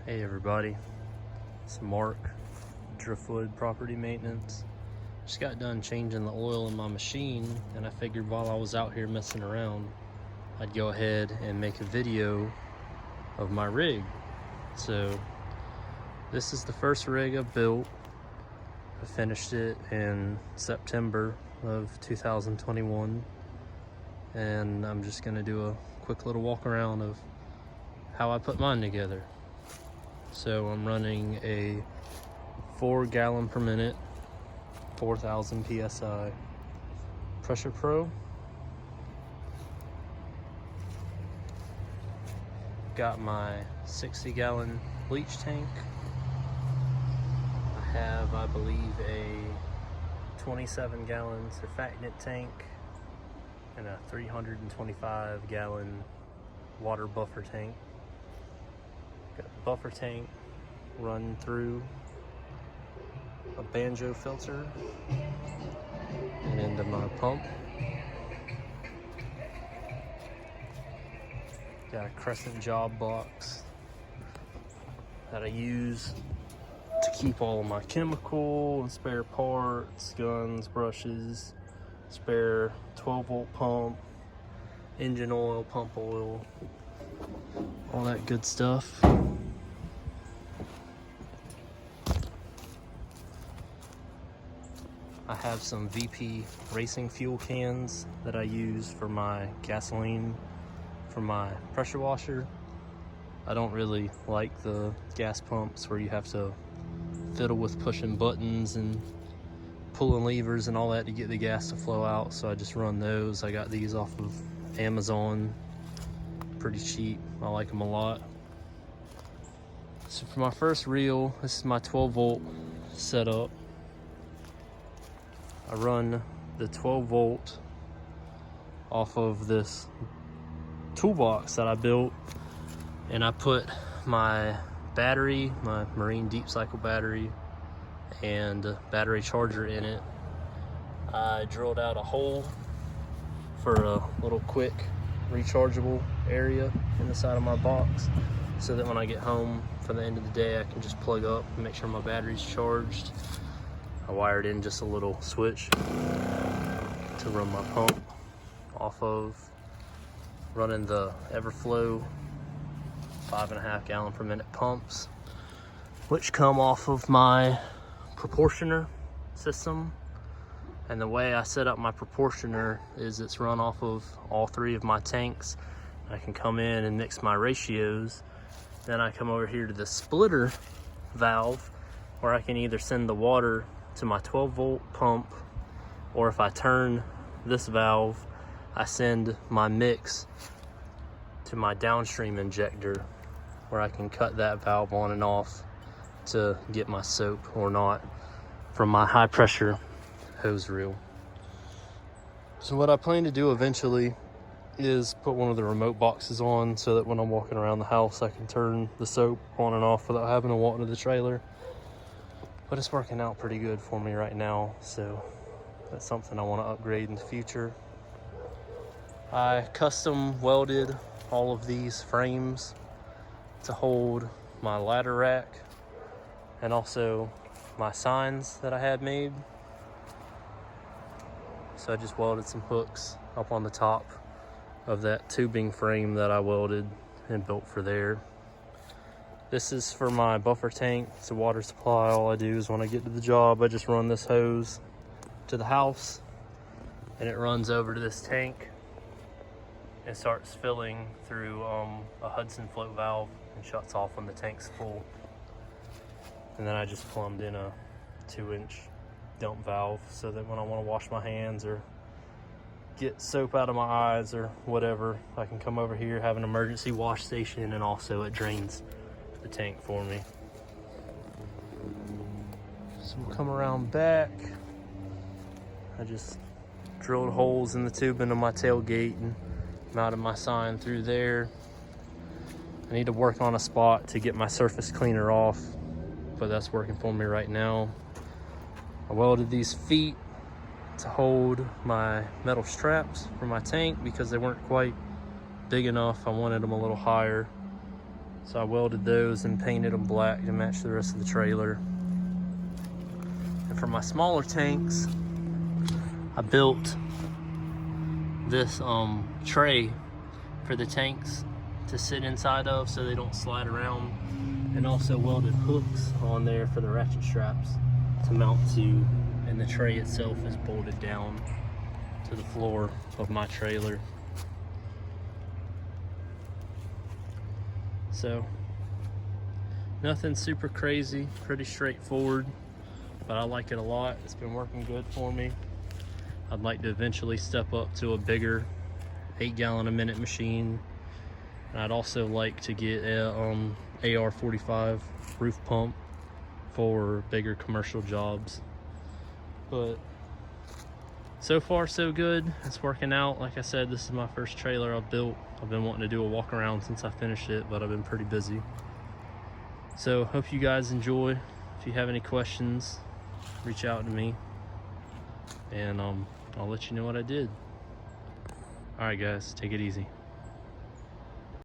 Hey everybody, it's Mark, Driftwood Property Maintenance. Just got done changing the oil in my machine, and I figured while I was out here messing around, I'd go ahead and make a video of my rig. So this is the first rig I built. I finished it in September of 2021, and I'm just gonna do a quick little walk around of how I put mine together. So I'm running a 4 gallon per minute, 4,000 PSI Pressure Pro. Got my 60 gallon bleach tank. I have, I believe, a 27 gallon surfactant tank and a 325 gallon water buffer tank. Got the buffer tank run through a banjo filter and into my pump. Got a Crescent job box that I use to keep all of my chemical and spare parts, guns, brushes, spare 12 volt pump, engine oil, pump oil, all that good stuff. I have some VP racing fuel cans that I use for my gasoline for my pressure washer. I don't really like the gas pumps where you have to fiddle with pushing buttons and pulling levers and all that to get the gas to flow out, so I just run those. I got these off of Amazon, pretty cheap. I like them a lot. So for my first reel, this is my 12 volt setup. I run the 12 volt off of this toolbox that I built, and I put my battery, my Marine Deep Cycle battery, and a battery charger in it. I drilled out a hole for a little quick rechargeable area in the side of my box, so that when I get home for the end of the day, I can just plug up and make sure my battery's charged. I wired in just a little switch to run my pump off of, running the Everflow 5.5 gallon per minute pumps, which come off of my proportioner system. And the way I set up my proportioner is it's run off of all 3 of my tanks. I can come in and mix my ratios. Then I come over here to the splitter valve, where I can either send the water to my 12 volt pump, or if I turn this valve, I send my mix to my downstream injector, where I can cut that valve on and off to get my soap or not from my high pressure hose reel. So what I plan to do eventually is put one of the remote boxes on, so that when I'm walking around the house, I can turn the soap on and off without having to walk into the trailer. But it's working out pretty good for me right now, so that's something I want to upgrade in the future. I custom welded all of these frames to hold my ladder rack and also my signs that I had made. So I just welded some hooks up on the top of that tubing frame that I welded and built for there. This is for my buffer tank. It's a water supply. All I do is when I get to the job, I just run this hose to the house, and it runs over to this tank and starts filling through a Hudson float valve and shuts off when the tank's full. And then I just plumbed in a 2-inch dump valve, so that when I want to wash my hands or get soap out of my eyes or whatever, I can come over here, have an emergency wash station, and also it drains the tank for me. So we'll come around back. I just drilled holes in the tubing of my tailgate and mounted my sign through there. I need to work on a spot to get my surface cleaner off, but that's working for me right now. I welded these feet to hold my metal straps for my tank because they weren't quite big enough. I wanted them a little higher. So I welded those and painted them black to match the rest of the trailer. And for my smaller tanks, I built this tray for the tanks to sit inside of so they don't slide around, and also welded hooks on there for the ratchet straps to mount to, and the tray itself is bolted down to the floor of my trailer. So nothing super crazy, pretty straightforward, but I like it a lot. It's been working good for me. I'd like to eventually step up to a bigger 8 gallon a minute machine. And I'd also like to get a AR-45 roof pump for bigger commercial jobs. But so far so good. It's working out. Like I said, this is my first trailer I've built. I've been wanting to do a walk around since I finished it, but I've been pretty busy. So hope you guys enjoy. If you have any questions, reach out to me, and I'll let you know what I did. All right, guys, take it easy.